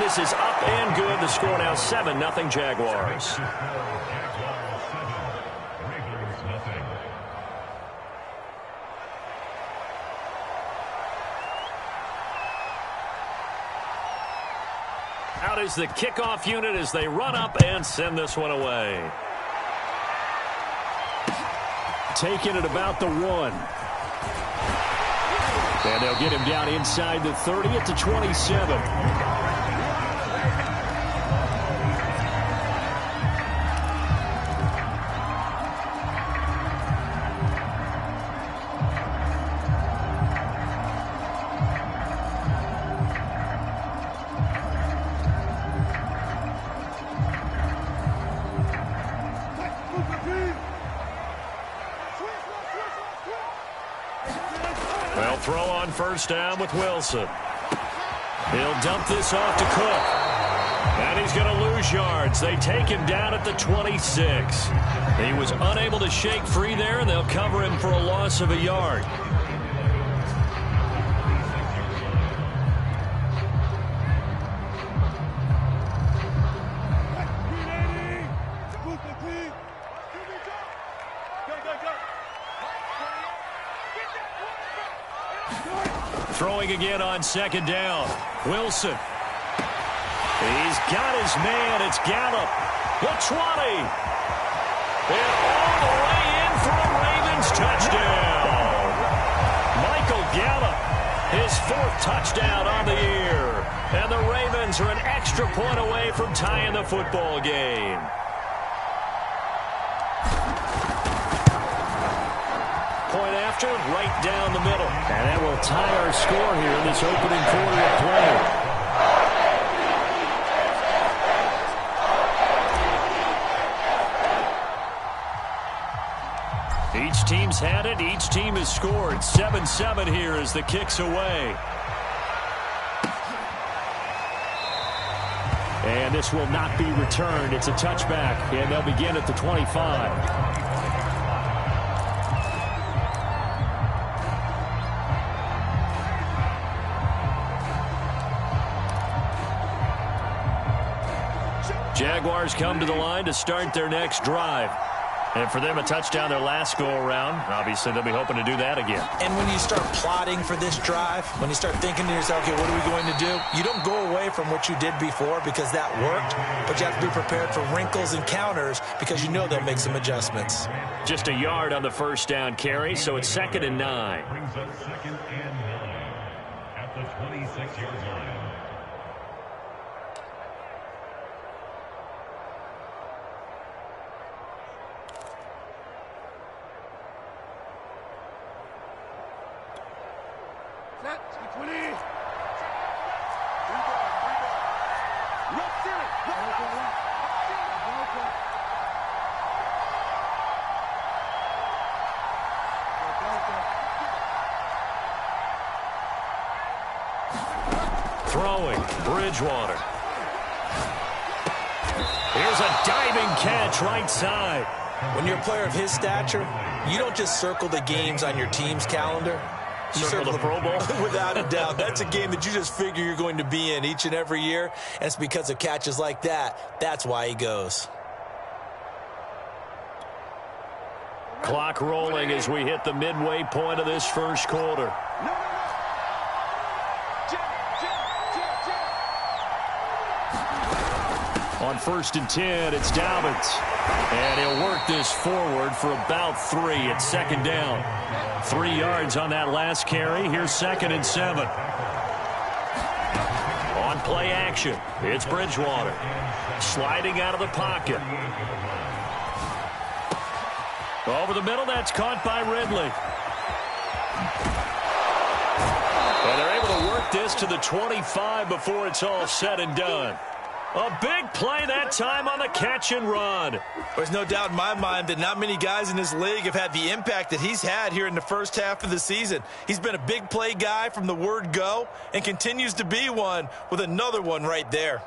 this is up and good. The score now 7-0 Jaguars. Out is the kickoff unit as they run up and send this one away. Taking it about the 1. And they'll get him down inside the 30 at the 27. Well, throw on first down with Wilson. He'll dump this off to Cook. And he's going to lose yards. They take him down at the 26. He was unable to shake free there, and they'll cover him for a loss of a yard. Throwing again on second down. Wilson. He's got his man. It's Gallup. The 20. And all the way in for a Ravens touchdown. Michael Gallup, his 4th touchdown on the year. And the Ravens are an extra point away from tying the football game. Point after, right down the middle. And that will tie our score here in this opening quarter of play. Each team's had it. Each team has scored. 7-7 here as the kick's away. And this will not be returned. It's a touchback, and they'll begin at the 25. Jaguars come to the line to start their next drive. And for them, a touchdown their last go-around. Obviously, they'll be hoping to do that again. And when you start plotting for this drive, when you start thinking to yourself, okay, what are we going to do? You don't go away from what you did before because that worked, but you have to be prepared for wrinkles and counters because you know they'll make some adjustments. Just a yard on the first down carry, so it's 2nd and 9. Brings up 2nd and 9 at the 26-yard line. Throwing, Bridgewater. Here's a diving catch right side. When you're a player of his stature, you don't just circle the games on your team's calendar. You Circle the Pro Bowl? Without a doubt. That's a game that you just figure you're going to be in each and every year, and it's because of catches like that. That's why he goes. Clock rolling as we hit the midway point of this first quarter. On 1st and 10, it's Dobbins. And he'll work this forward for about 3 at 2nd down. 3 yards on that last carry. Here's 2nd and 7. On play action, it's Bridgewater. Sliding out of the pocket. Over the middle, that's caught by Ridley. And they're able to work this to the 25 before it's all said and done. A big play that time on the catch and run. There's no doubt in my mind that not many guys in this league have had the impact that he's had here in the first half of the season. He's been a big play guy from the word go and continues to be one with another one right there.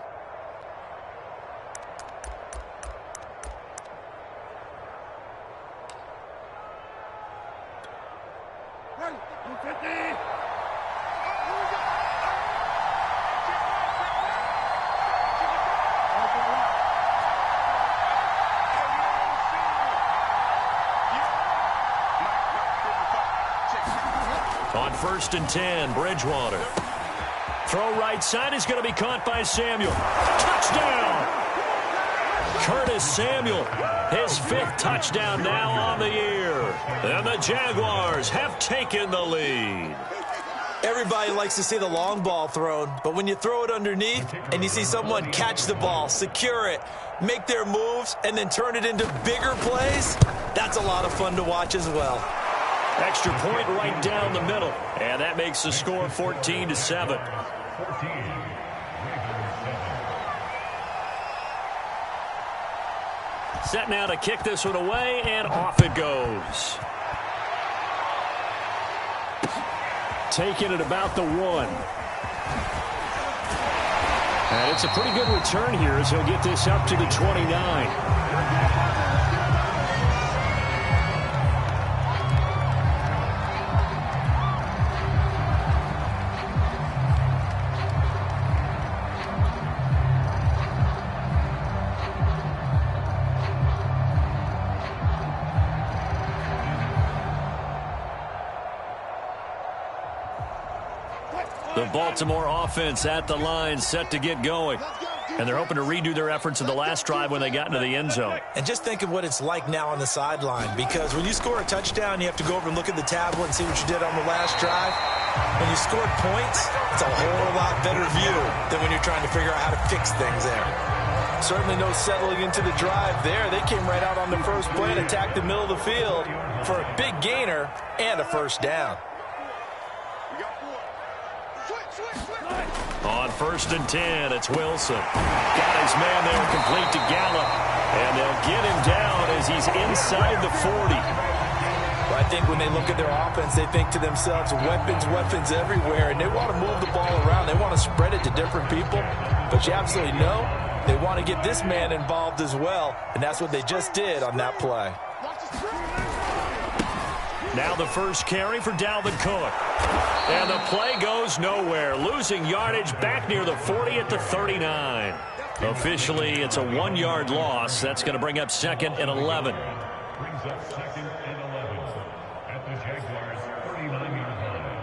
On 1st and 10, Bridgewater. Throw right side is going to be caught by Samuel. Touchdown! Curtis Samuel, his 5th touchdown now on the year. And the Jaguars have taken the lead. Everybody likes to see the long ball thrown, but when you throw it underneath and you see someone catch the ball, secure it, make their moves, and then turn it into bigger plays, that's a lot of fun to watch as well. Extra point right down the middle, and that makes the score 14-7. Set now to kick this one away, and off it goes. Taking it about the 1. And it's a pretty good return here as he'll get this up to the 29. The Baltimore offense at the line, set to get going. And they're hoping to redo their efforts in the last drive when they got into the end zone. And just think of what it's like now on the sideline, because when you score a touchdown, you have to go over and look at the tablet and see what you did on the last drive. When you scored points, it's a whole lot better view than when you're trying to figure out how to fix things there. Certainly no settling into the drive there. They came right out on the first play and attacked the middle of the field for a big gainer and a first down. On 1st and 10, it's Wilson. Got his man there complete to Gallup. And they'll get him down as he's inside the 40. Well, I think when they look at their offense, they think to themselves, weapons everywhere, and they want to move the ball around. They want to spread it to different people. But you absolutely know they want to get this man involved as well, and that's what they just did on that play. Now the first carry for Dalvin Cook. And the play goes nowhere, losing yardage back near the 40 at the 39. Officially, it's a 1-yard loss. That's going to bring up 2nd and 11. Brings up 2nd and 11 at the Jaguars' 39-yard line.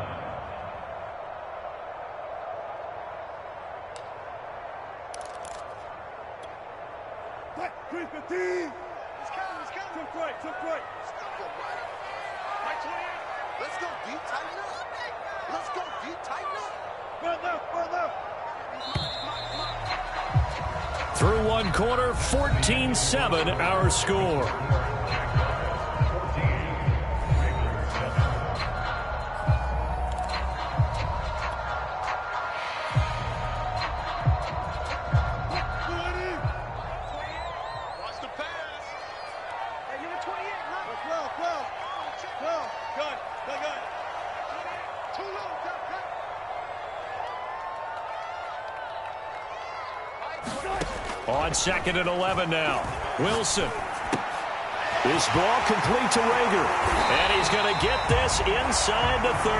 Took right. Let's go deep, tighten up. Let's go deep, tighten up. Run left. Through one quarter, 14-7 our score. Watch the pass. Hey, you're 28, huh? 12. Good. Too low, On 2nd and 11 now. Wilson. This ball complete to Rager. And he's going to get this inside the 30.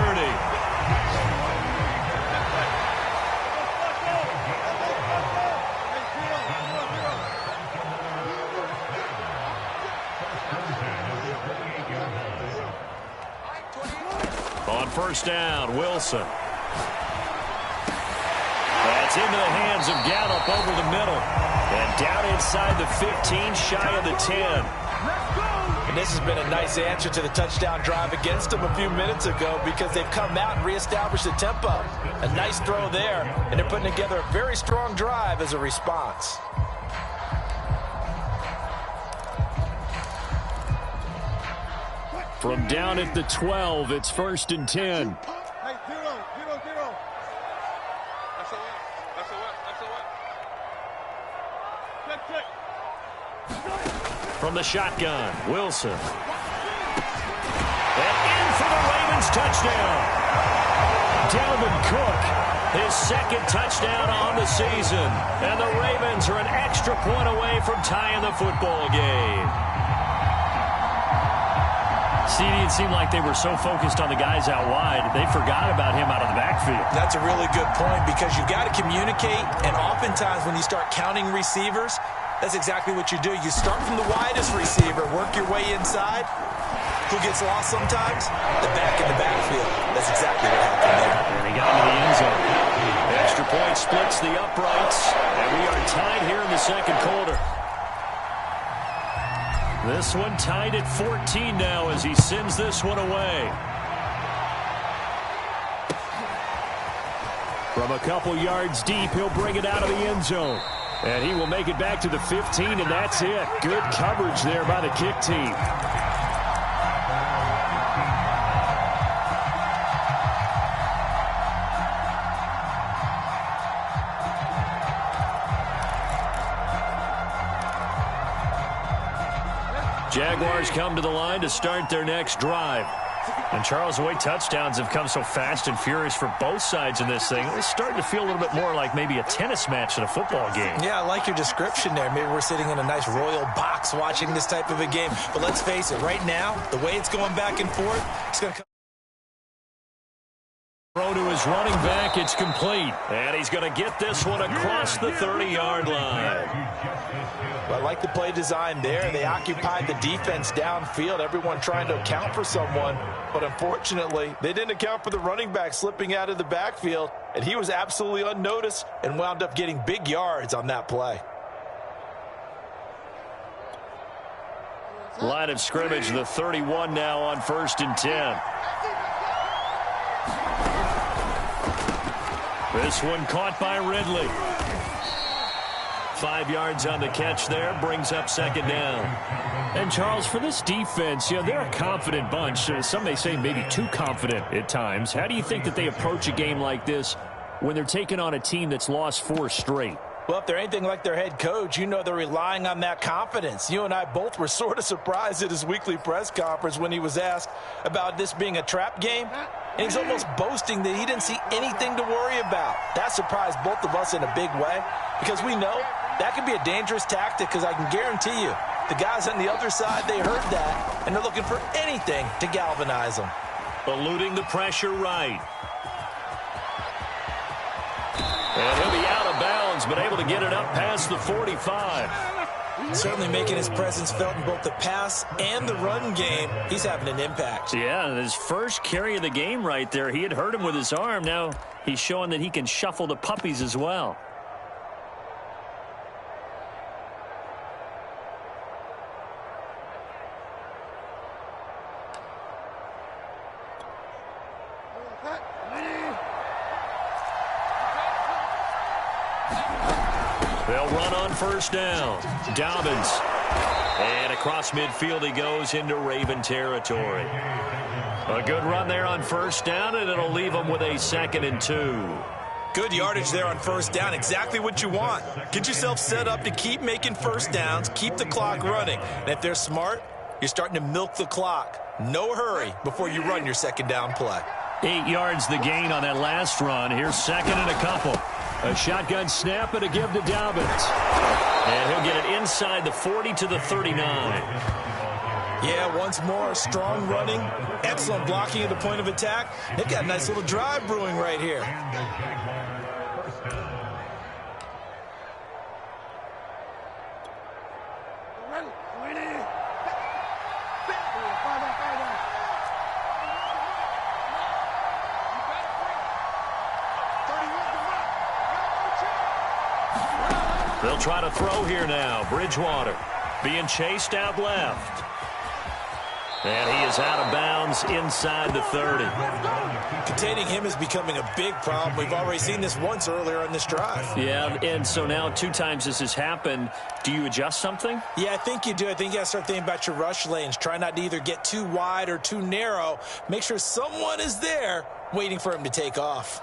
On 1st down, Wilson. That's into the hands of Gallup over the middle. And down inside the 15, shy of the 10. And this has been a nice answer to the touchdown drive against them a few minutes ago, because they've come out and reestablished the tempo. A nice throw there, and they're putting together a very strong drive as a response. From down at the 12, it's 1st and 10. Hey, zero. Check. From the shotgun, Wilson. And in for the Ravens touchdown. Dalvin Cook, his 2nd touchdown on the season. And the Ravens are an extra point away from tying the football game. CD, it seemed like they were so focused on the guys out wide, they forgot about him out of the backfield. That's a really good point, because you've got to communicate, and oftentimes when you start counting receivers, that's exactly what you do. You start from the widest receiver, work your way inside. Who gets lost sometimes? The back in the backfield. The That's exactly what happened there. And he got into the end zone. Extra point splits the uprights, and we are tied here in the second quarter. This one tied at 14 now as he sends this one away. From a couple yards deep, he'll bring it out of the end zone. And he will make it back to the 15, and that's it. Good coverage there by the kick team. Jaguars come to the line to start their next drive. And, Charles, the way touchdowns have come so fast and furious for both sides in this thing, it's starting to feel a little bit more like maybe a tennis match than a football game. Yeah, I like your description there. Maybe we're sitting in a nice royal box watching this type of a game. But let's face it, right now, the way it's going back and forth, it's going to come. Throw to his running back, it's complete. And he's going to get this one across the 30-yard line. Well, I like the play design there. They occupied the defense downfield, everyone trying to account for someone. But unfortunately, they didn't account for the running back slipping out of the backfield, and he was absolutely unnoticed and wound up getting big yards on that play. Line of scrimmage, the 31 now on 1st and 10. This one caught by Ridley. 5 yards on the catch there, brings up second down. And, Charles, for this defense, you know, they're a confident bunch. Some may say maybe too confident at times. How do you think that they approach a game like this when they're taking on a team that's lost 4 straight? Well, if they're anything like their head coach, you know they're relying on that confidence. You and I both were sort of surprised at his weekly press conference when he was asked about this being a trap game. And he's almost boasting that he didn't see anything to worry about. That surprised both of us in a big way because we know that could be a dangerous tactic because I can guarantee you the guys on the other side, they heard that, and they're looking for anything to galvanize them. Eluding the pressure right. And he'll be out of bounds, but able to get it up past the 45. Certainly making his presence felt in both the pass and the run game. He's having an impact. Yeah, his first carry of the game right there. He had hurt him with his arm. Now he's showing that he can shuffle the puppies as well. They'll run on first down. Dobbins. And across midfield he goes into Raven territory. A good run there on first down, and it'll leave him with a 2nd and 2. Good yardage there on first down. Exactly what you want. Get yourself set up to keep making first downs, keep the clock running. And if they're smart, you're starting to milk the clock. No hurry before you run your second down play. 8 yards the gain on that last run. Here's 2nd and a couple. A shotgun snap and a give to Dobbins. And he'll get it inside the 40 to the 39. Yeah, once more, strong running, excellent blocking at the point of attack. They've got a nice little drive brewing right here. They'll try to throw here now. Bridgewater being chased out left. And he is out of bounds inside the 30. Containing him is becoming a big problem. We've already seen this once earlier in this drive. Yeah, and so now 2 times this has happened. Do you adjust something? Yeah, I think you do. I think you got to start thinking about your rush lanes. Try not to either get too wide or too narrow. Make sure someone is there waiting for him to take off.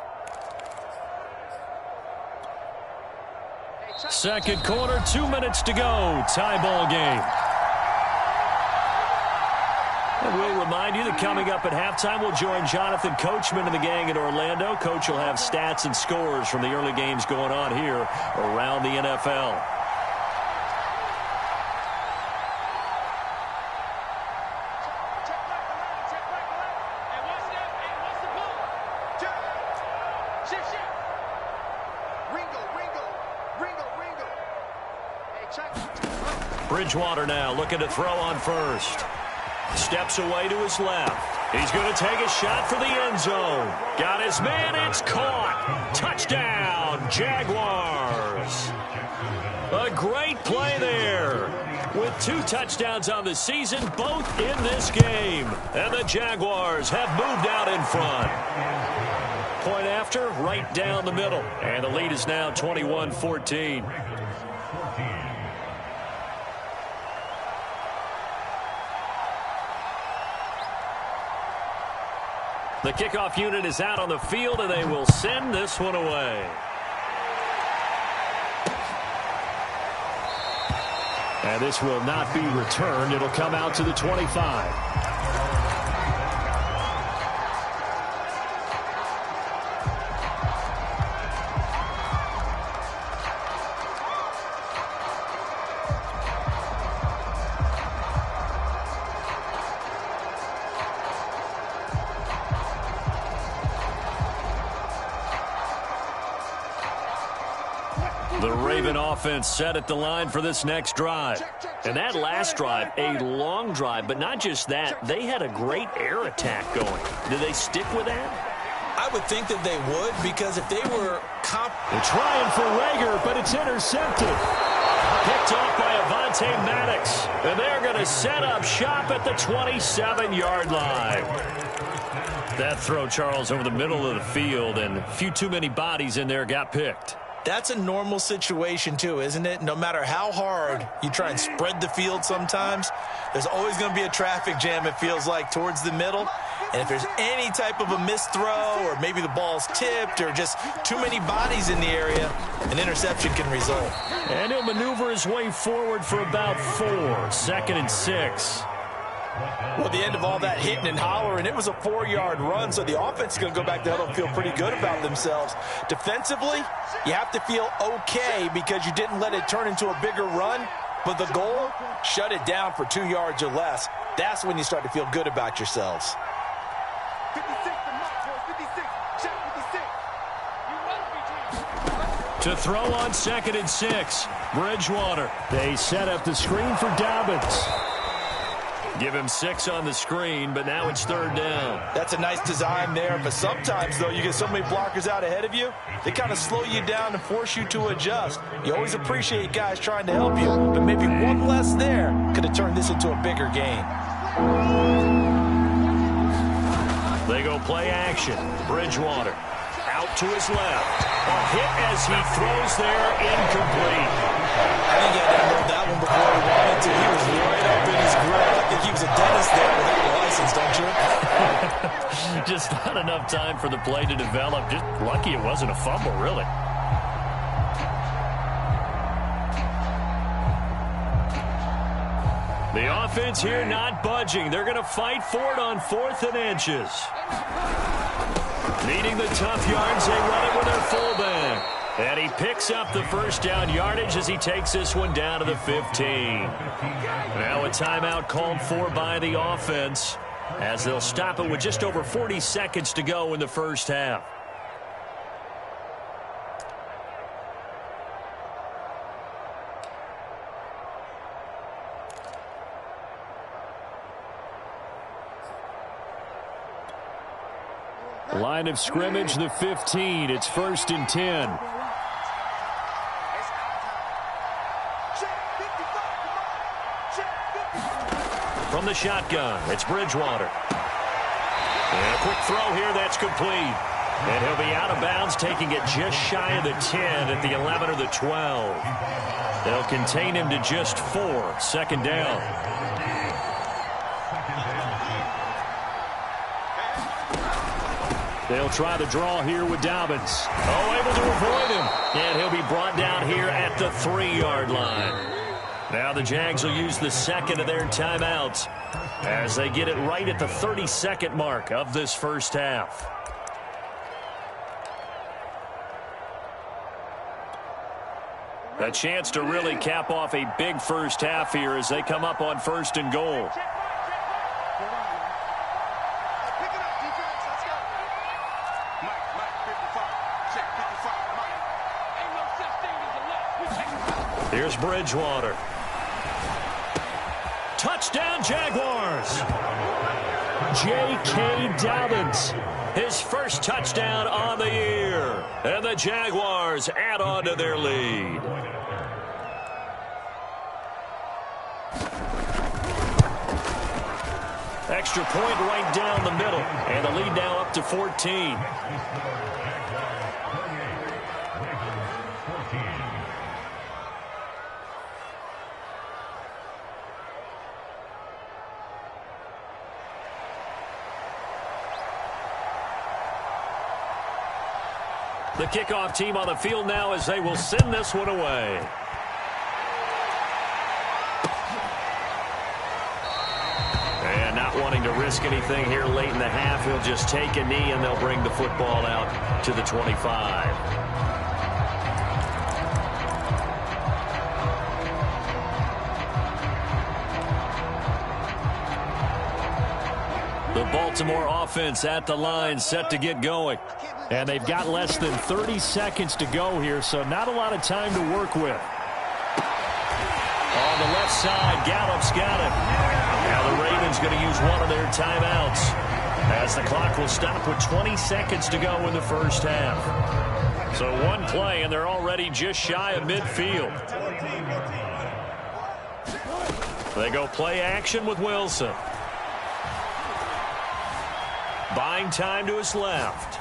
Second quarter, 2 minutes to go. Tie ball game. And we'll remind you that coming up at halftime, we'll join Jonathan Coachman and the gang in Orlando. Coach will have stats and scores from the early games going on here around the NFL. Bridgewater now looking to throw on first. Steps away to his left. He's going to take a shot for the end zone. Got his man. It's caught. Touchdown, Jaguars. A great play there. With 2 touchdowns on the season, both in this game. And the Jaguars have moved out in front. Point after, right down the middle. And the lead is now 21-14. The kickoff unit is out on the field, and they will send this one away. And this will not be returned. It'll come out to the 25. The Raven offense set at the line for this next drive. And that last drive, a long drive, but not just that. They had a great air attack going. Do they stick with that? I would think that they would, because if they were they're trying for Rager, but it's intercepted. Picked off by Avonte Maddox. And they're going to set up shop at the 27-yard line. That throw, Charles, over the middle of the field, and a few too many bodies in there got picked. That's a normal situation, too, isn't it? No matter how hard you try and spread the field sometimes, there's always going to be a traffic jam, it feels like, towards the middle. And if there's any type of a missed throw, or maybe the ball's tipped, or just too many bodies in the area, an interception can result. And he'll maneuver his way forward for about 4. 2nd and 6. Well, at the end of all that hitting and hollering, it was a 4-yard run, so the offense is going to go back to huddle and feel pretty good about themselves. Defensively, you have to feel okay because you didn't let it turn into a bigger run, but the goal, shut it down for 2 yards or less. That's when you start to feel good about yourselves. 56, the mark, 56, check 56. To throw on 2nd and 6, Bridgewater. They set up the screen for Dobbins. Give him 6 on the screen, but now it's 3rd down. That's a nice design there, but sometimes, though, you get so many blockers out ahead of you, they kind of slow you down and force you to adjust. You always appreciate guys trying to help you, but maybe one less there could have turned this into a bigger game. They go play action. Bridgewater out to his left. A hit as he throws there, incomplete. I think he had to hold that one before he wanted to. He was right up in his grill. I think he was a dentist there without a license, don't you? Just not enough time for the play to develop. Just lucky it wasn't a fumble, really. The offense here not budging. They're going to fight for it on 4th and inches. Needing the tough yards, they run it with their fullback. And he picks up the 1st down yardage as he takes this one down to the 15. Now a timeout called for by the offense as they'll stop it with just over 40 seconds to go in the first half. Line of scrimmage, the 15. It's 1st and 10. From the shotgun, it's Bridgewater. And a quick throw here, that's complete. And he'll be out of bounds, taking it just shy of the 10 at the 11 or the 12. They'll contain him to just 4. 2nd down. They'll try the draw here with Dobbins. Oh, able to avoid him. And he'll be brought down here at the 3-yard line. Now the Jags will use the 2nd of their timeouts as they get it right at the 32nd mark of this first half. A chance to really cap off a big first half here as they come up on 1st and goal. Here's Bridgewater. Touchdown, Jaguars. J.K. Dobbins. His first touchdown on the year. And the Jaguars add on to their lead. Extra point right down the middle. And the lead now up to 14. The kickoff team on the field now as they will send this one away. And not wanting to risk anything here late in the half, he'll just take a knee and they'll bring the football out to the 25. The Baltimore offense at the line, set to get going. And they've got less than 30 seconds to go here, so not a lot of time to work with. On the left side, Gallup's got it. Now the Ravens going to use one of their timeouts, as the clock will stop with 20 seconds to go in the first half. So one play, and they're already just shy of midfield. They go play action with Wilson. Buying time to his left.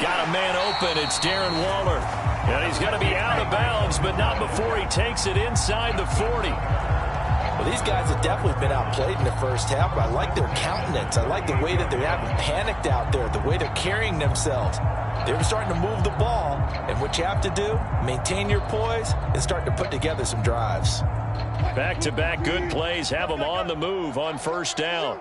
Got a man open. It's Darren Waller. And he's going to be out of bounds, but not before he takes it inside the 40. Well, these guys have definitely been outplayed in the first half, but I like their countenance. I like the way that they haven't panicked out there, the way they're carrying themselves. They're starting to move the ball, and what you have to do, maintain your poise and start to put together some drives. Back-to-back good plays have them on the move on first down.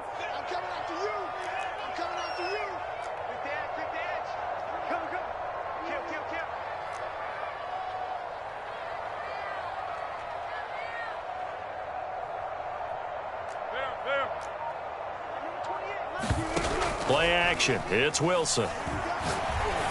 Play action. It's Wilson.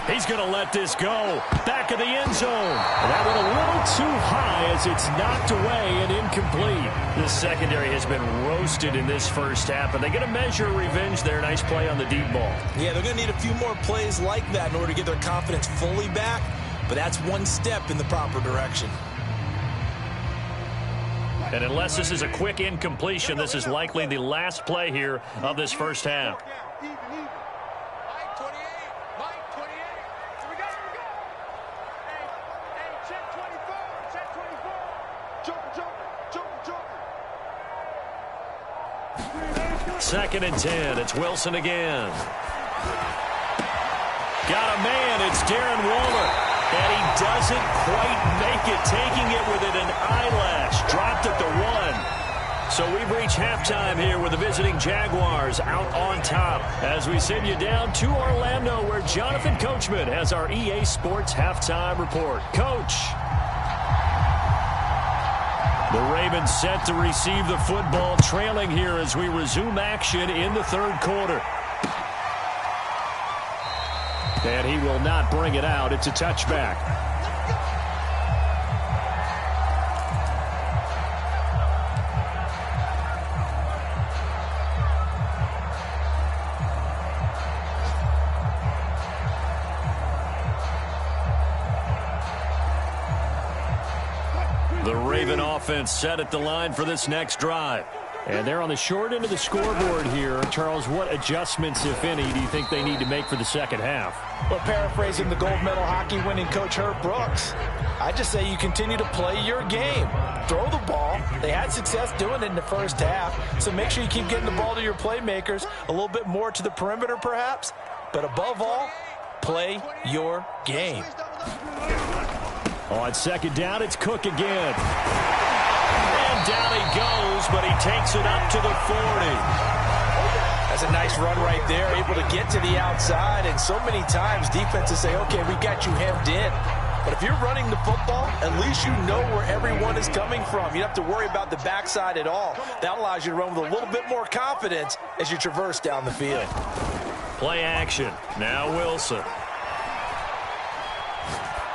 He's going to let this go. Back of the end zone. That went a little too high as it's knocked away and incomplete. The secondary has been roasted in this first half, and they're going to measure revenge there. Nice play on the deep ball. Yeah, they're going to need a few more plays like that in order to get their confidence fully back, but that's one step in the proper direction. And unless this is a quick incompletion, this is likely the last play here of this first half. Second and 10. It's Wilson again. Got a man. It's Darren Waller. And he doesn't quite make it, taking it within an eyelash. Dropped at the 1. So we've reached halftime here with the visiting Jaguars out on top as we send you down to Orlando, where Jonathan Coachman has our EA Sports halftime report. Coach. The Ravens set to receive the football, trailing here as we resume action in the third quarter. And he will not bring it out. It's a touchback. The Raven offense set at the line for this next drive. And they're on the short end of the scoreboard here. Charles, what adjustments, if any, do you think they need to make for the second half? Well, paraphrasing the gold medal hockey winning coach Herb Brooks, I just say you continue to play your game. Throw the ball. They had success doing it in the first half, so make sure you keep getting the ball to your playmakers, a little bit more to the perimeter perhaps, but above all, play your game. On second down, it's Cook again. And down he goes, but he takes it up to the 40. That's a nice run right there, able to get to the outside, and so many times defenses say, okay, we got you hemmed in. But if you're running the football, at least you know where everyone is coming from. You don't have to worry about the backside at all. That allows you to run with a little bit more confidence as you traverse down the field. Play action. Now Wilson.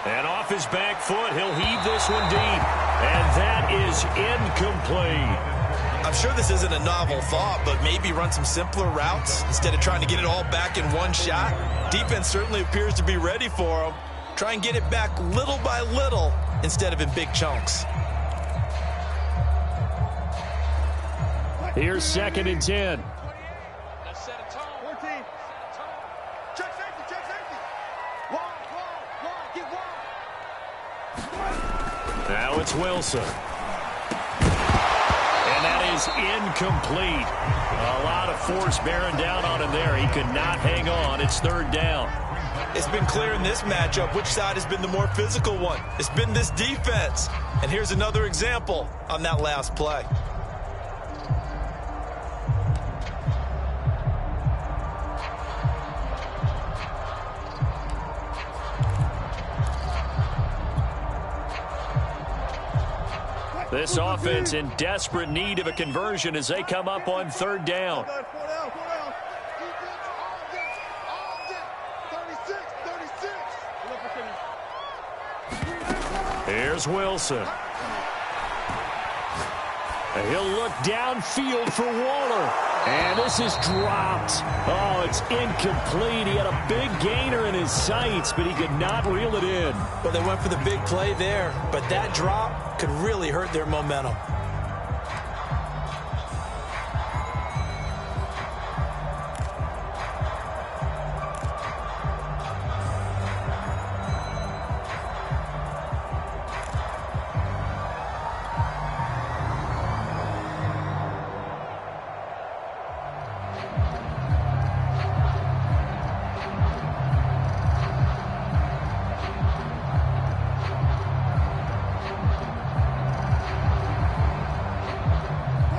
And off his back foot, he'll heave this one deep. And that is incomplete. I'm sure this isn't a novel thought, but maybe run some simpler routes instead of trying to get it all back in one shot. Defense certainly appears to be ready for them. Try and get it back little by little instead of in big chunks. Here's 2nd and 10. Let's set a tone. 14. Check safety, check safety. Wide, get wide. Now it's Wilson. And that is incomplete. A lot of force bearing down on him there. He could not hang on. It's 3rd down. It's been clear in this matchup which side has been the more physical one. It's been this defense. And here's another example on that last play. This offense in desperate need of a conversion as they come up on 3rd down. Here's Wilson. He'll look downfield for Waller. And this is dropped. Oh, it's incomplete. He had a big gainer in his sights, but he could not reel it in. Well, they went for the big play there, but that drop could really hurt their momentum.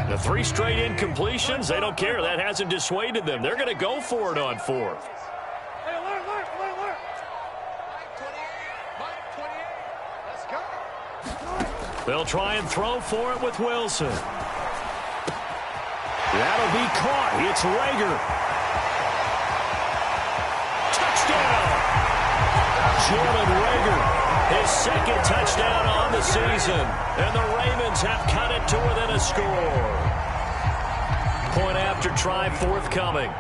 The 3 straight incompletions, they don't care. That hasn't dissuaded them. They're going to go for it on 4th. Hey, alert. Mike 28. Let's go. They'll try and throw for it with Wilson. That'll be caught. It's Rager. Touchdown! Jalen Rager. His 2nd touchdown on the season. And the Ravens have cut it to within a score. Point after try forthcoming.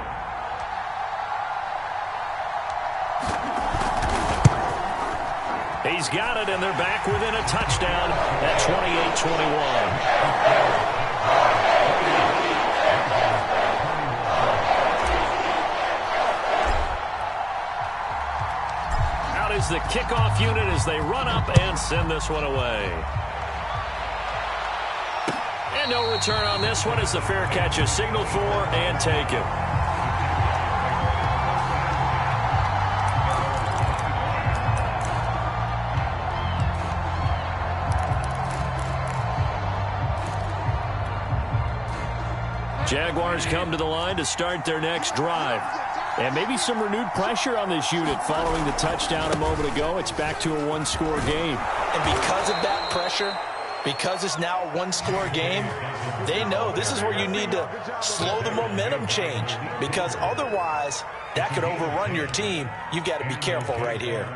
He's got it, and they're back within a touchdown at 28-21. Is the kickoff unit as they run up and send this one away. And no return on this one as the fair catch is signaled for and taken. Jaguars come to the line to start their next drive. And maybe some renewed pressure on this unit following the touchdown a moment ago. It's back to a 1-score game. And because of that pressure, because it's now a 1-score game, they know this is where you need to slow the momentum change. Because otherwise, that could overrun your team. You've got to be careful right here.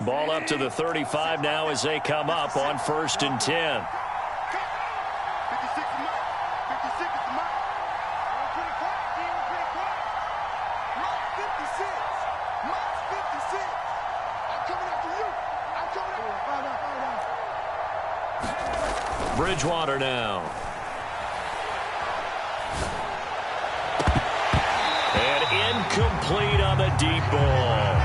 Ball up to the 35 now as they come up on 1st and 10. Bridgewater now. And incomplete on the deep ball.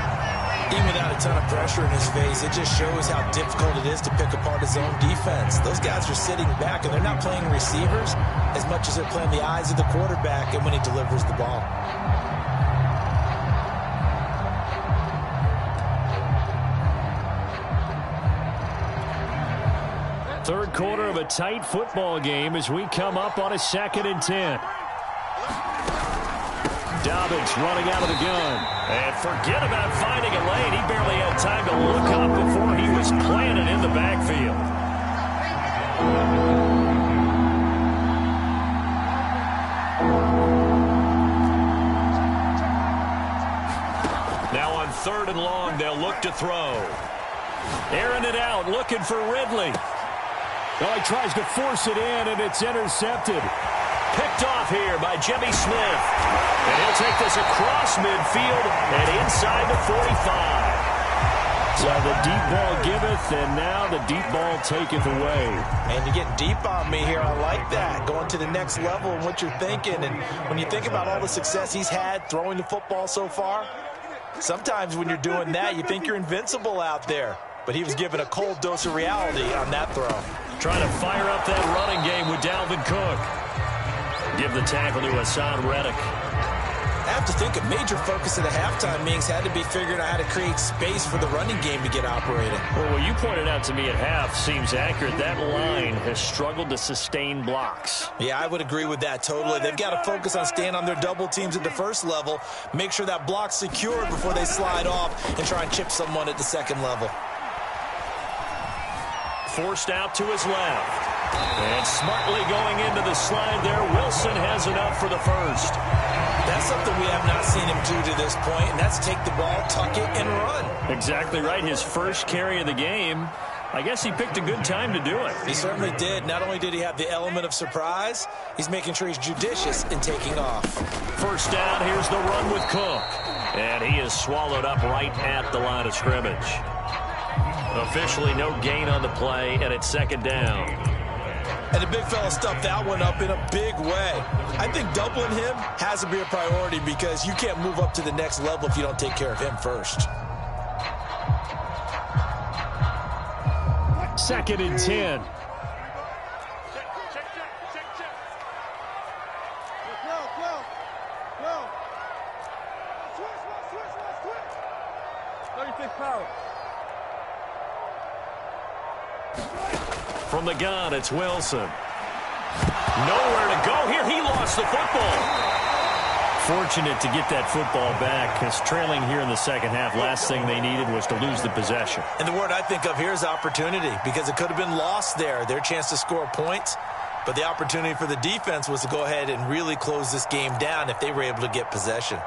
Even without a ton of pressure in his face, it just shows how difficult it is to pick apart his own defense. Those guys are sitting back, and they're not playing receivers as much as they're playing the eyes of the quarterback and when he delivers the ball. Third quarter of a tight football game as we come up on a 2nd and 10. Dobbins running out of the gun. And forget about finding a lane. He barely had time to look up before he was planted in the backfield. Now on 3rd and long, they'll look to throw. Airing it out, looking for Ridley. Well, he tries to force it in, and it's intercepted. Picked off here by Jimmy Smith. And he'll take this across midfield and inside the 45. So the deep ball giveth, and now the deep ball taketh away. And you're getting deep on me here. I like that. Going to the next level and what you're thinking. And when you think about all the success he's had throwing the football so far, sometimes when you're doing that, you think you're invincible out there. But he was given a cold dose of reality on that throw. Trying to fire up that running game with Dalvin Cook. Give the tackle to Hassan Reddick. I have to think a major focus of the halftime meetings had to be figuring out how to create space for the running game to get operating. Well, what you pointed out to me at half seems accurate. That line has struggled to sustain blocks. Yeah, I would agree with that totally. They've got to focus on staying on their double teams at the first level, make sure that block's secured before they slide off and try and chip someone at the second level. Forced out to his left. And smartly going into the slide there, Wilson has enough for the first. That's something we have not seen him do to this point, and that's take the ball, tuck it, and run. Exactly right. His first carry of the game. I guess he picked a good time to do it. He certainly did. Not only did he have the element of surprise, he's making sure he's judicious in taking off. First down, here's the run with Cook. And he is swallowed up right at the line of scrimmage. Officially no gain on the play, and it's second down. And the big fella stuffed that one up in a big way. I think doubling him has to be a priority because you can't move up to the next level if you don't take care of him first. Second and 10. From the gun, it's Wilson. Nowhere to go here. He lost the football. Fortunate to get that football back, because trailing here in the second half, last thing they needed was to lose the possession. And the word I think of here is opportunity, because it could have been lost there, their chance to score points. But the opportunity for the defense was to go ahead and really close this game down if they were able to get possession.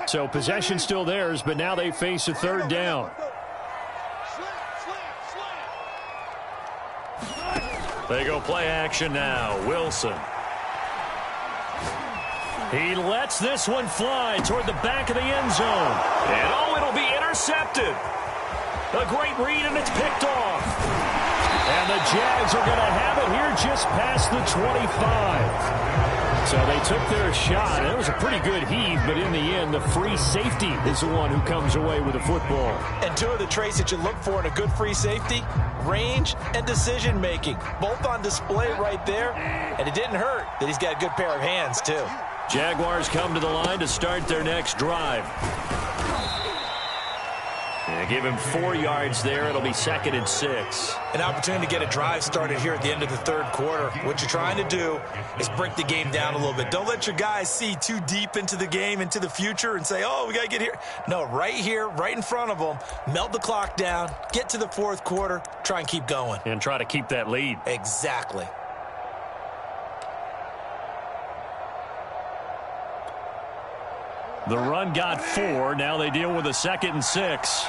So possession still theirs, but now they face a third down. They go play action now. Wilson. He lets this one fly toward the back of the end zone. And oh, it'll be intercepted. A great read, and it's picked off. And the Jags are going to have it here just past the 25. So they took their shot. It was a pretty good heave, but in the end, the free safety is the one who comes away with the football. And two of the traits that you look for in a good free safety, range and decision-making, both on display right there. And it didn't hurt that he's got a good pair of hands, too. Jaguars come to the line to start their next drive. And give him 4 yards there. It'll be second and 6. An opportunity to get a drive started here at the end of the third quarter. What you're trying to do is break the game down a little bit. Don't let your guys see too deep into the game, into the future, and say, oh, we got to get here. No, right here, right in front of them, melt the clock down, get to the fourth quarter, try and keep going. And try to keep that lead. Exactly. The run got 4. Now they deal with a second and 6.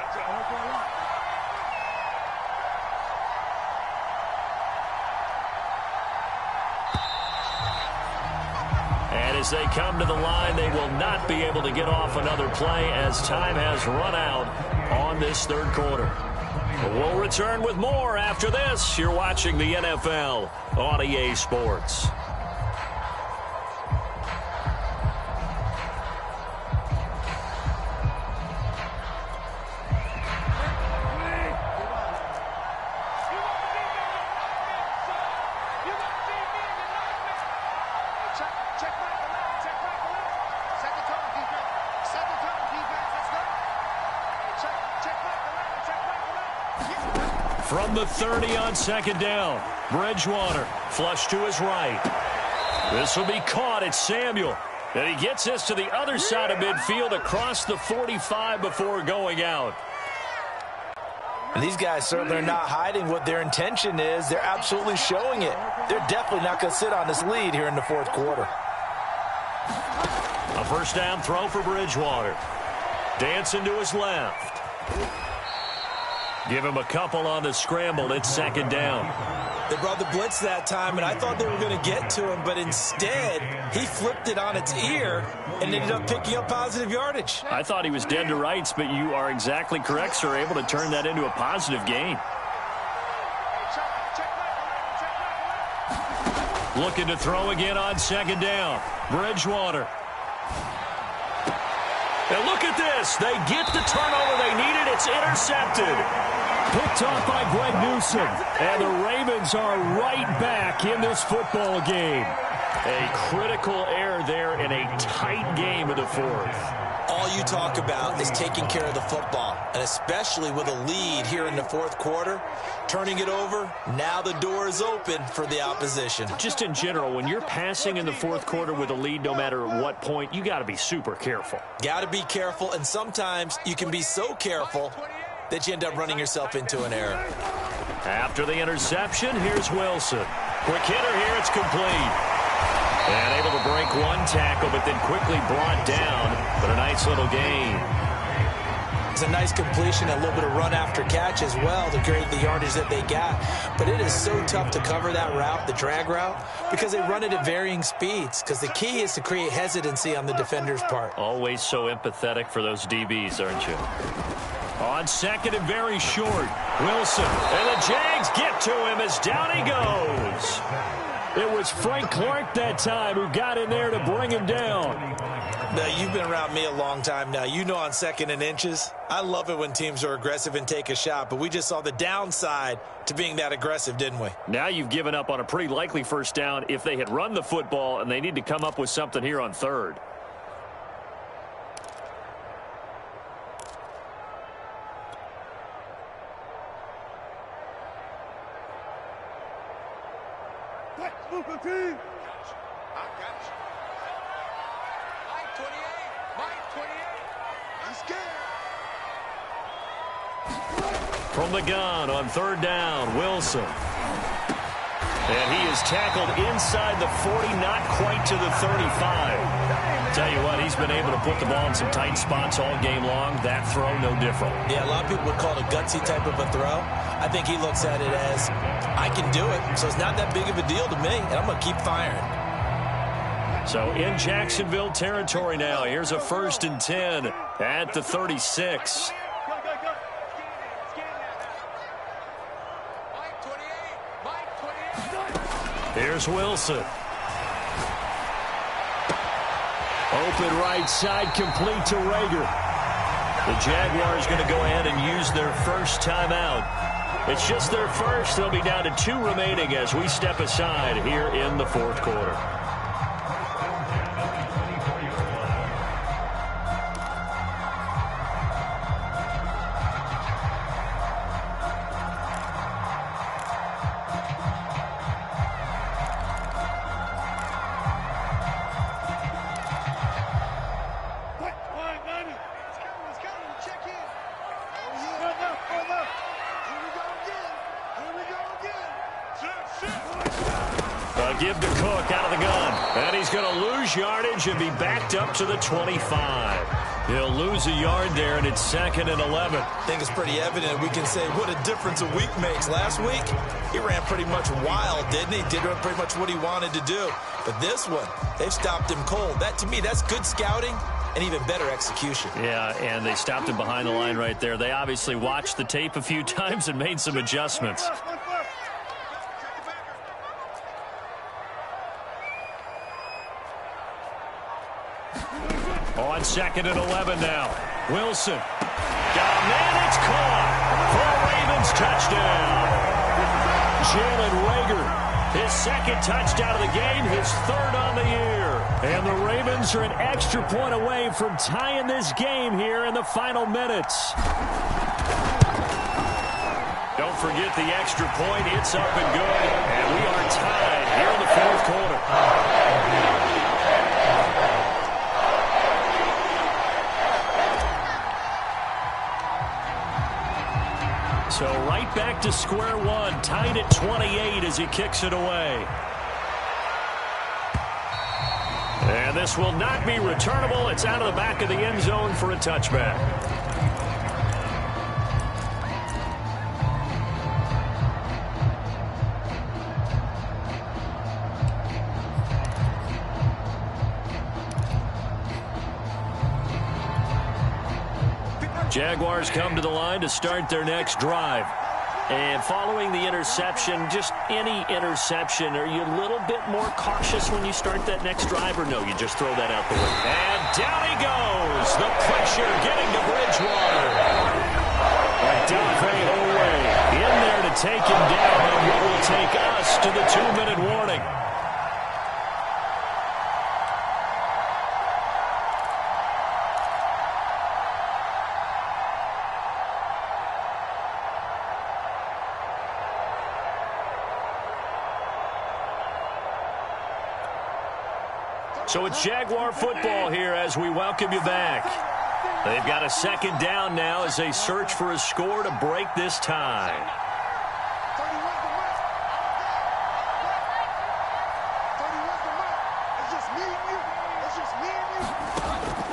And as they come to the line, they will not be able to get off another play as time has run out on this third quarter. We'll return with more after this. You're watching the NFL on EA Sports. From the 30 on second down, Bridgewater flush to his right. This will be caught. It's Samuel. And he gets this to the other side of midfield across the 45 before going out. And these guys certainly are not hiding what their intention is. They're absolutely showing it. They're definitely not going to sit on this lead here in the fourth quarter. A first down throw for Bridgewater. Dancing to his left. Give him a couple on the scramble. It's second down. They brought the blitz that time, and I thought they were going to get to him, but instead, he flipped it on its ear and ended up picking up positive yardage. I thought he was dead to rights, but you are exactly correct, sir. Able to turn that into a positive gain. Looking to throw again on second down. Bridgewater. And look at this. They get the turnover they needed. It's intercepted. Picked off by Greg Newsom. And the Ravens are right back in this football game. A critical error there in a tight game of the fourth. All you talk about is taking care of the football, and especially with a lead here in the fourth quarter, turning it over, now the door is open for the opposition. Just in general, when you're passing in the fourth quarter with a lead, no matter what point, you got to be super careful. Got to be careful, and sometimes you can be so careful that you end up running yourself into an error. After the interception, here's Wilson. Quick hitter here, it's complete. And able to break one tackle, but then quickly brought down. But a nice little gain. It's a nice completion, a little bit of run after catch as well to create the yardage that they got. But it is so tough to cover that route, the drag route, because they run it at varying speeds. Because the key is to create hesitancy on the defender's part. Always so empathetic for those DBs, aren't you? On second and very short, Wilson. And the Jags get to him as down he goes. It was Frank Clark that time who got in there to bring him down. Now, you've been around me a long time now. You know on second and inches, I love it when teams are aggressive and take a shot, but we just saw the downside to being that aggressive, didn't we? Now you've given up on a pretty likely first down if they had run the football, and they need to come up with something here on third. Move the team. I got you. Mike 28. Mike 28. I'm scared. From the gun on third down, Wilson. And he is tackled inside the 40, not quite to the 35. Tell you what, he's been able to put the ball in some tight spots all game long. That throw, no different. Yeah, a lot of people would call it a gutsy type of a throw. I think he looks at it as, I can do it, so it's not that big of a deal to me, and I'm going to keep firing. So in Jacksonville territory now. Here's a 1st and 10 at the 36. Here's Wilson. Open right side, complete to Rager. The Jaguars going to go ahead and use their first timeout. It's just their first. They'll be down to 2 remaining as we step aside here in the fourth quarter. Give to Cook out of the gun. And he's going to lose yardage and be backed up to the 25. He'll lose a yard there, and it's 2nd and 11. I think it's pretty evident. We can say what a difference a week makes. Last week, he ran pretty much wild, didn't he? Did pretty much what he wanted to do. But this one, they've stopped him cold. That, to me, that's good scouting and even better execution. Yeah, and they stopped him behind the line right there. They obviously watched the tape a few times and made some adjustments. On 2nd and 11 now. Wilson. Got a man, it's caught for a Ravens touchdown. Jalen Rager, his 2nd touchdown of the game, his 3rd on the year. And the Ravens are an extra point away from tying this game here in the final minutes. Don't forget the extra point. It's up and good. And we are tied here in the fourth quarter. So to square one, tied at 28 as he kicks it away. And this will not be returnable. It's out of the back of the end zone for a touchback. Jaguars come to the line to start their next drive. And following the interception, just any interception, are you a little bit more cautious when you start that next drive, or no, you just throw that out the way? And down he goes. The pressure getting to Bridgewater. Dafe Oweh in there to take him down, and what will take us to the 2-minute warning. So it's Jaguar football here as we welcome you back. They've got a second down now as they search for a score to break this tie.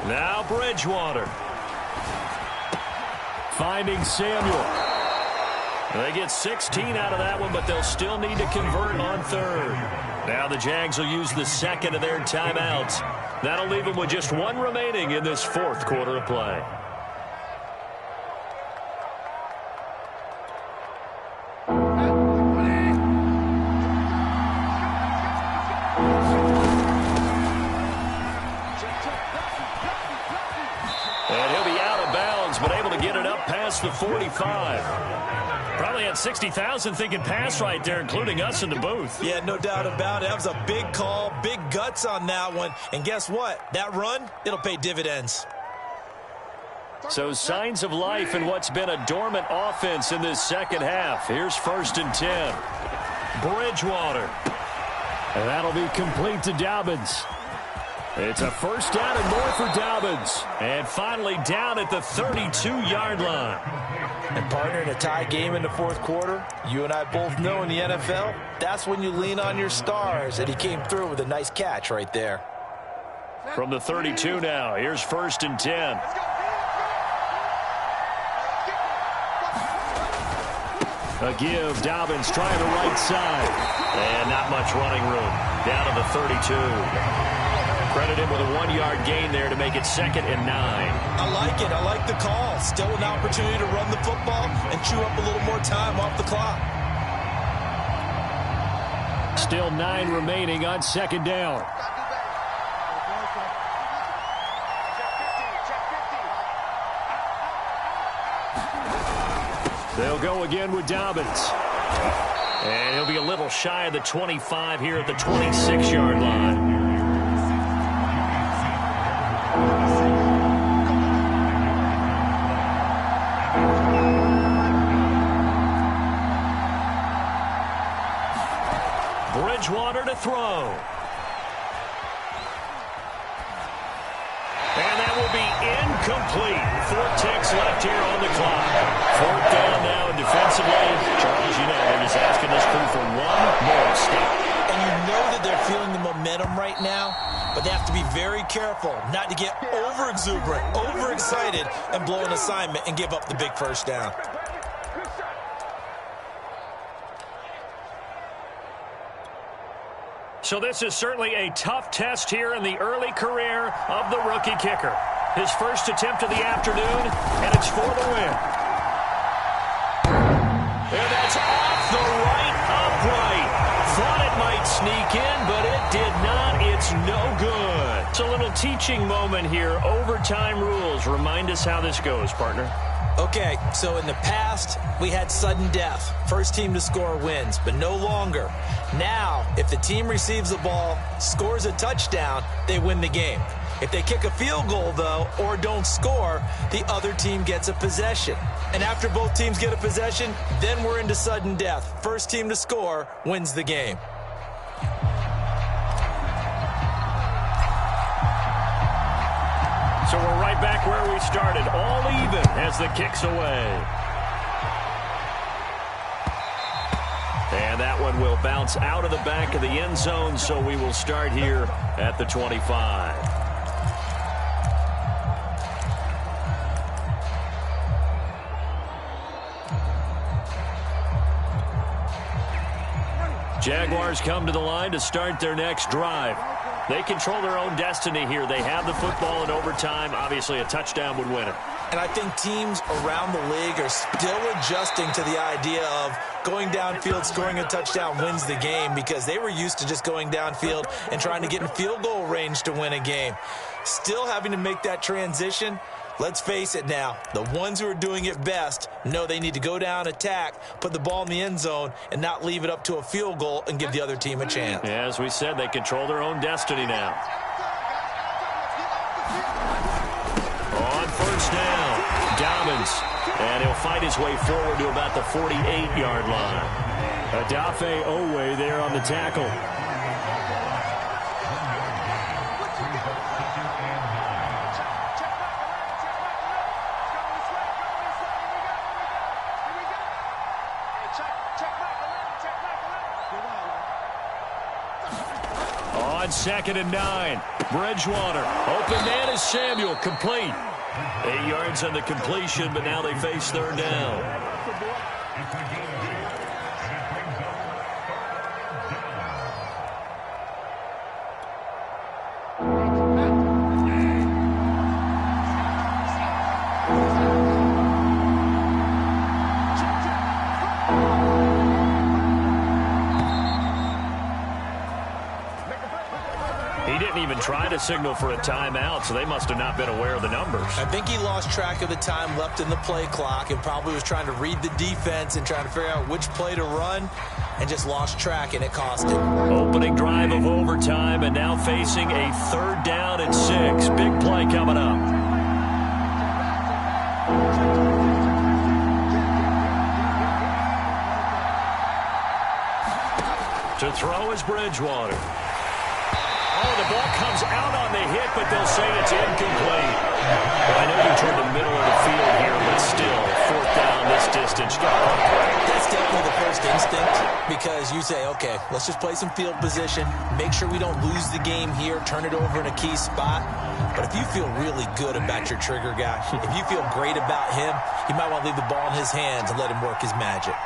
Now Bridgewater. Finding Samuel. They get 16 out of that one, but they'll still need to convert on third. Now the Jags will use the second of their timeouts. That'll leave them with just one remaining in this fourth quarter of play. And he'll be out of bounds, but able to get it up past the 45. Probably had 60,000 thinking pass right there, including us in the booth. Yeah, no doubt about it. That was a big call, big guts on that one. And guess what? That run, it'll pay dividends. So signs of life in what's been a dormant offense in this second half. Here's 1st and 10. Bridgewater. And that'll be complete to Dobbins. It's a first down and more for Dobbins. And finally down at the 32-yard line. And partner, in a tie game in the fourth quarter, you and I both know in the NFL, that's when you lean on your stars. And he came through with a nice catch right there. From the 32 now, here's 1st and 10. A give, Dobbins trying the right side. And not much running room. Down to the 32. Credit him with a 1-yard gain there to make it 2nd and 9. I like it. I like the call. Still an opportunity to run the football and chew up a little more time off the clock. Still 9 remaining on 2nd down. They'll go again with Dobbins. And he'll be a little shy of the 25 here at the 26-yard line. Bridgewater to throw. And that will be incomplete. 4 ticks left here on the clock. 4th down now defensively. Charles, you know, they're just asking this crew for one more stop. And you know that they're feeling the momentum right now, but they have to be very careful not to get over-exuberant, over-excited, and blow an assignment and give up the big first down. So this is certainly a tough test here in the early career of the rookie kicker. His first attempt of the afternoon, and it's for the win. And that's off the right upright. Thought it might sneak in, but it did not. It's no good. It's a little teaching moment here. Overtime rules. Remind us how this goes, partner. Okay, so in the past, we had sudden death. First team to score wins, but no longer. Now, if the team receives the ball, scores a touchdown, they win the game. If they kick a field goal, though, or don't score, the other team gets a possession. And after both teams get a possession, then we're into sudden death. First team to score wins the game. So we're right back where we started, all even as the kick's away. And that one will bounce out of the back of the end zone, so we will start here at the 25. Jaguars come to the line to start their next drive. They control their own destiny here. They have the football in overtime. Obviously, a touchdown would win it. And I think teams around the league are still adjusting to the idea of going downfield, scoring a touchdown wins the game, because they were used to just going downfield and trying to get in field goal range to win a game. Still having to make that transition. Let's face it now, the ones who are doing it best know they need to go down, attack, put the ball in the end zone, and not leave it up to a field goal and give the other team a chance. Yeah, as we said, they control their own destiny now. On first down, Dobbins, and he'll fight his way forward to about the 48-yard line. Adafe Owe there on the tackle. On 2nd and 9, Bridgewater. Open man is Samuel, complete. 8 yards on the completion, but now they face third down. Try to signal for a timeout, so they must have not been aware of the numbers. I think he lost track of the time left in the play clock and probably was trying to read the defense and trying to figure out which play to run, and just lost track, and it cost him. Opening drive of overtime, and now facing a 3rd down and 6. Big play coming up. To throw is Bridgewater. Oh, the ball comes out on the hit, but they'll say it's incomplete. Well, I know you're toward the middle of the field here, but still, 4th down this distance. That's definitely the first instinct, because you say, okay, let's just play some field position, make sure we don't lose the game here, turn it over in a key spot. But if you feel really good about your trigger guy, if you feel great about him, you might want to leave the ball in his hands and let him work his magic.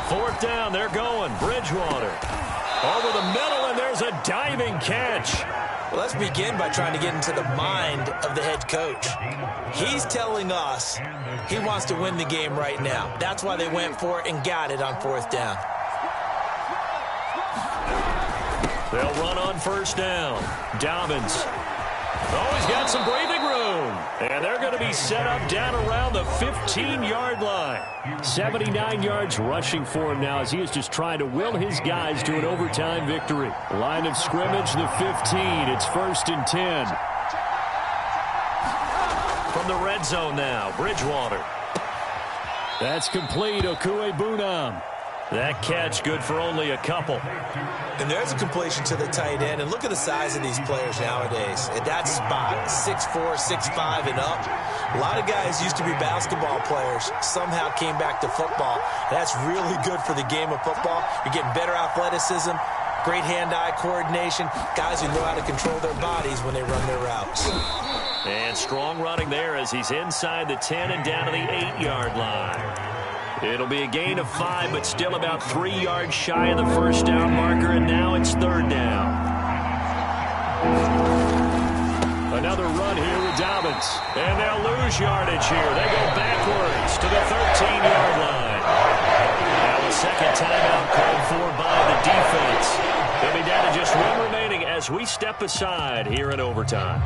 4th down, they're going. Bridgewater over the middle, and there's a diving catch. Well, let's begin by trying to get into the mind of the head coach. He's telling us he wants to win the game right now. That's why they went for it and got it on 4th down. They'll run on 1st down. Dobbins. Oh, he's got some breathing room. And they're going to be set up down around the 15-yard line. 79 yards rushing for him now as he is just trying to will his guys to an overtime victory. Line of scrimmage, the 15. It's 1st and 10. From the red zone now, Bridgewater. That's complete, Okuegbunam. That catch good for only a couple. And there's a completion to the tight end. And look at the size of these players nowadays. At that spot, 6'4", 6'5", and up. A lot of guys used to be basketball players, somehow came back to football. That's really good for the game of football. You're getting better athleticism, great hand-eye coordination, guys who know how to control their bodies when they run their routes. And strong running there as he's inside the 10 and down to the 8-yard line. It'll be a gain of 5, but still about 3 yards shy of the 1st down marker, and now it's 3rd down. Another run here with Dobbins, and they'll lose yardage here. They go backwards to the 13-yard line. Now a 2nd timeout called for by the defense. They'll be down to just 1 remaining as we step aside here in overtime.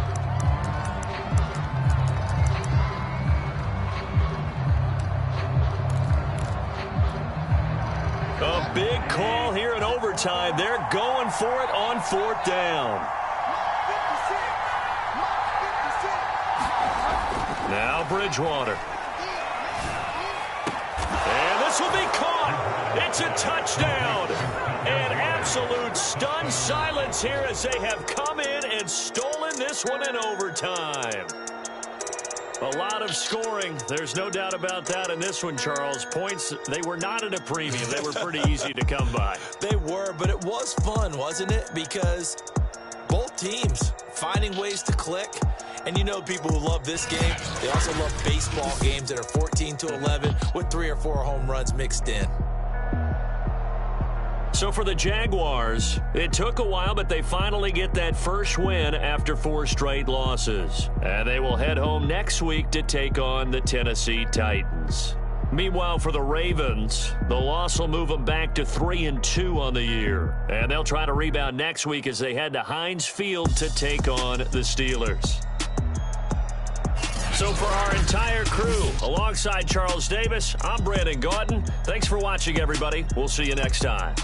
A big call here in overtime. They're going for it on 4th down. Now Bridgewater. And this will be caught. It's a touchdown. An absolute stunned silence here as they have come in and stolen this one in overtime. A lot of scoring. There's no doubt about that in this one, Charles. Points, they were not at a premium. They were pretty easy to come by. They were, but it was fun, wasn't it? Because both teams finding ways to click. And you know people who love this game, they also love baseball games that are 14-11 with 3 or 4 home runs mixed in. So for the Jaguars, it took a while, but they finally get that first win after 4 straight losses. And they will head home next week to take on the Tennessee Titans. Meanwhile, for the Ravens, the loss will move them back to 3-2 on the year. And they'll try to rebound next week as they head to Heinz Field to take on the Steelers. So for our entire crew, alongside Charles Davis, I'm Brandon Gaudin. Thanks for watching, everybody. We'll see you next time.